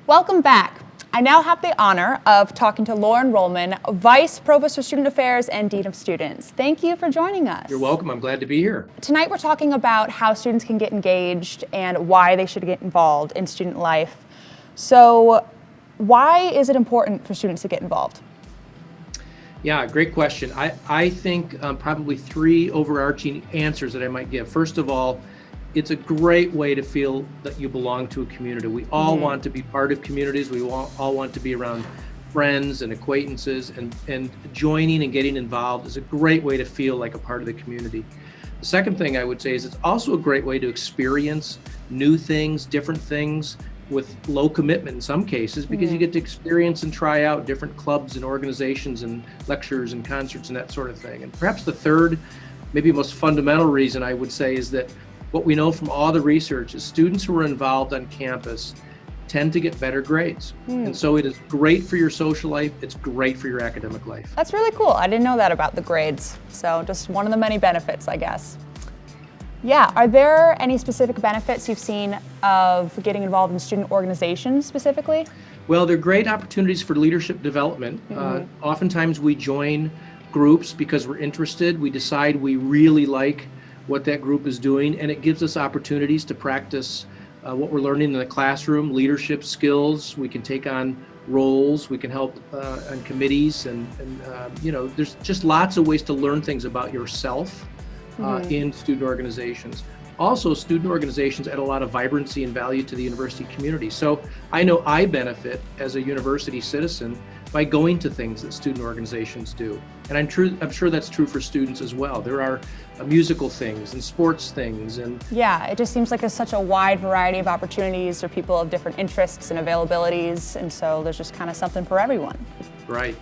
Welcome back. I now have the honor of talking to Loren Rullman, Vice Provost for Student Affairs and Dean of Students. Thank you for joining us. You're welcome. I'm glad to be here. Tonight we're talking about how students can get engaged and why they should get involved in student life. So why is it important for students to get involved? Yeah, great question. I think probably three overarching answers that I might give. First of all, it's a great way to feel that you belong to a community. We all want to be part of communities. We all want to be around friends and acquaintances, and joining and getting involved is a great way to feel like a part of the community. The second thing I would say is it's also a great way to experience new things, different things with low commitment in some cases, because you get to experience and try out different clubs and organizations and lectures and concerts and that sort of thing. And perhaps the third, maybe most fundamental reason I would say is that what we know from all the research is students who are involved on campus tend to get better grades. And so it is great for your social life. It's great for your academic life. That's really cool. I didn't know that about the grades. So just one of the many benefits, I guess. Yeah, are there any specific benefits you've seen of getting involved in student organizations specifically? Well, they're great opportunities for leadership development. Oftentimes we join groups because we're interested. We decide we really like what that group is doing, and it gives us opportunities to practice what we're learning in the classroom, leadership skills. We can take on roles, we can help on committees, and there's just lots of ways to learn things about yourself in student organizations. Also, student organizations add a lot of vibrancy and value to the university community. So I know I benefit as a university citizen by going to things that student organizations do. And I'm sure that's true for students as well. There are musical things and sports things. And yeah, it just seems like there's such a wide variety of opportunities for people of different interests and availabilities. And so there's just kind of something for everyone. Right.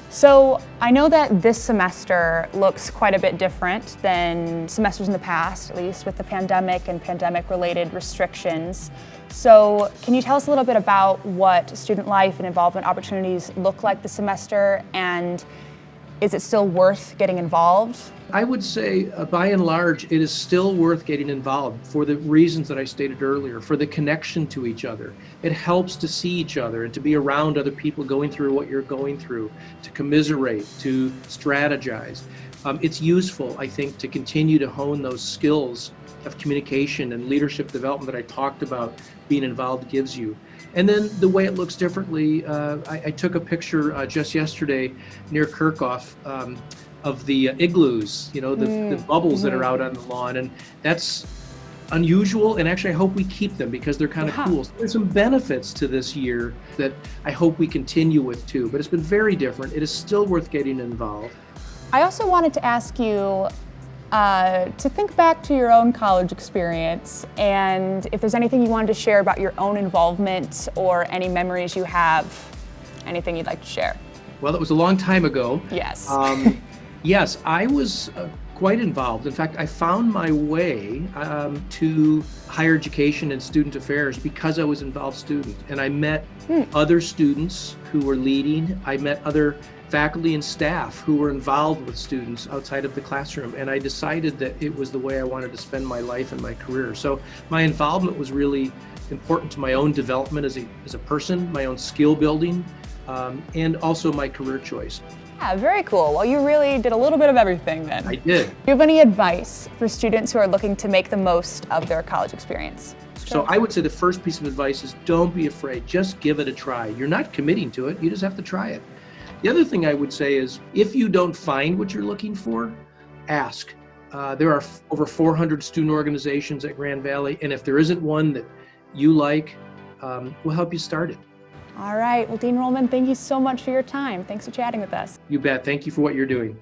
So I know that this semester looks quite a bit different than semesters in the past, at least with the pandemic and pandemic-related restrictions. So can you tell us a little bit about what student life and involvement opportunities look like this semester, and is it still worth getting involved? I would say, by and large, it is still worth getting involved for the reasons that I stated earlier, for the connection to each other. It helps to see each other and to be around other people going through what you're going through, to commiserate, to strategize. It's useful, I think, to continue to hone those skills of communication and leadership development that I talked about being involved gives you. And then the way it looks differently, I took a picture just yesterday near Kirchhoff of the igloos, the bubbles that are out on the lawn. And that's unusual, and actually I hope we keep them because they're kind of cool. So there's some benefits to this year that I hope we continue with too, but it's been very different. It is still worth getting involved. I also wanted to ask you to think back to your own college experience, and if there's anything you wanted to share about your own involvement or any memories you have, anything you'd like to share. Well, it was a long time ago. Yes. Yes, I was quite involved. In fact, I found my way to higher education and student affairs because I was an involved student, and I met other students who were leading. I met other faculty and staff who were involved with students outside of the classroom, and I decided that it was the way I wanted to spend my life and my career. So my involvement was really important to my own development as a person, my own skill building, and also my career choice. Yeah, very cool. Well, you really did a little bit of everything then. I did. Do you have any advice for students who are looking to make the most of their college experience? So I would say the first piece of advice is don't be afraid, just give it a try. You're not committing to it, you just have to try it. The other thing I would say is if you don't find what you're looking for, ask. There are over 400 student organizations at Grand Valley, and if there isn't one that you like, we'll help you start it. All right. Well, Dean Rullman, thank you so much for your time. Thanks for chatting with us. You bet. Thank you for what you're doing.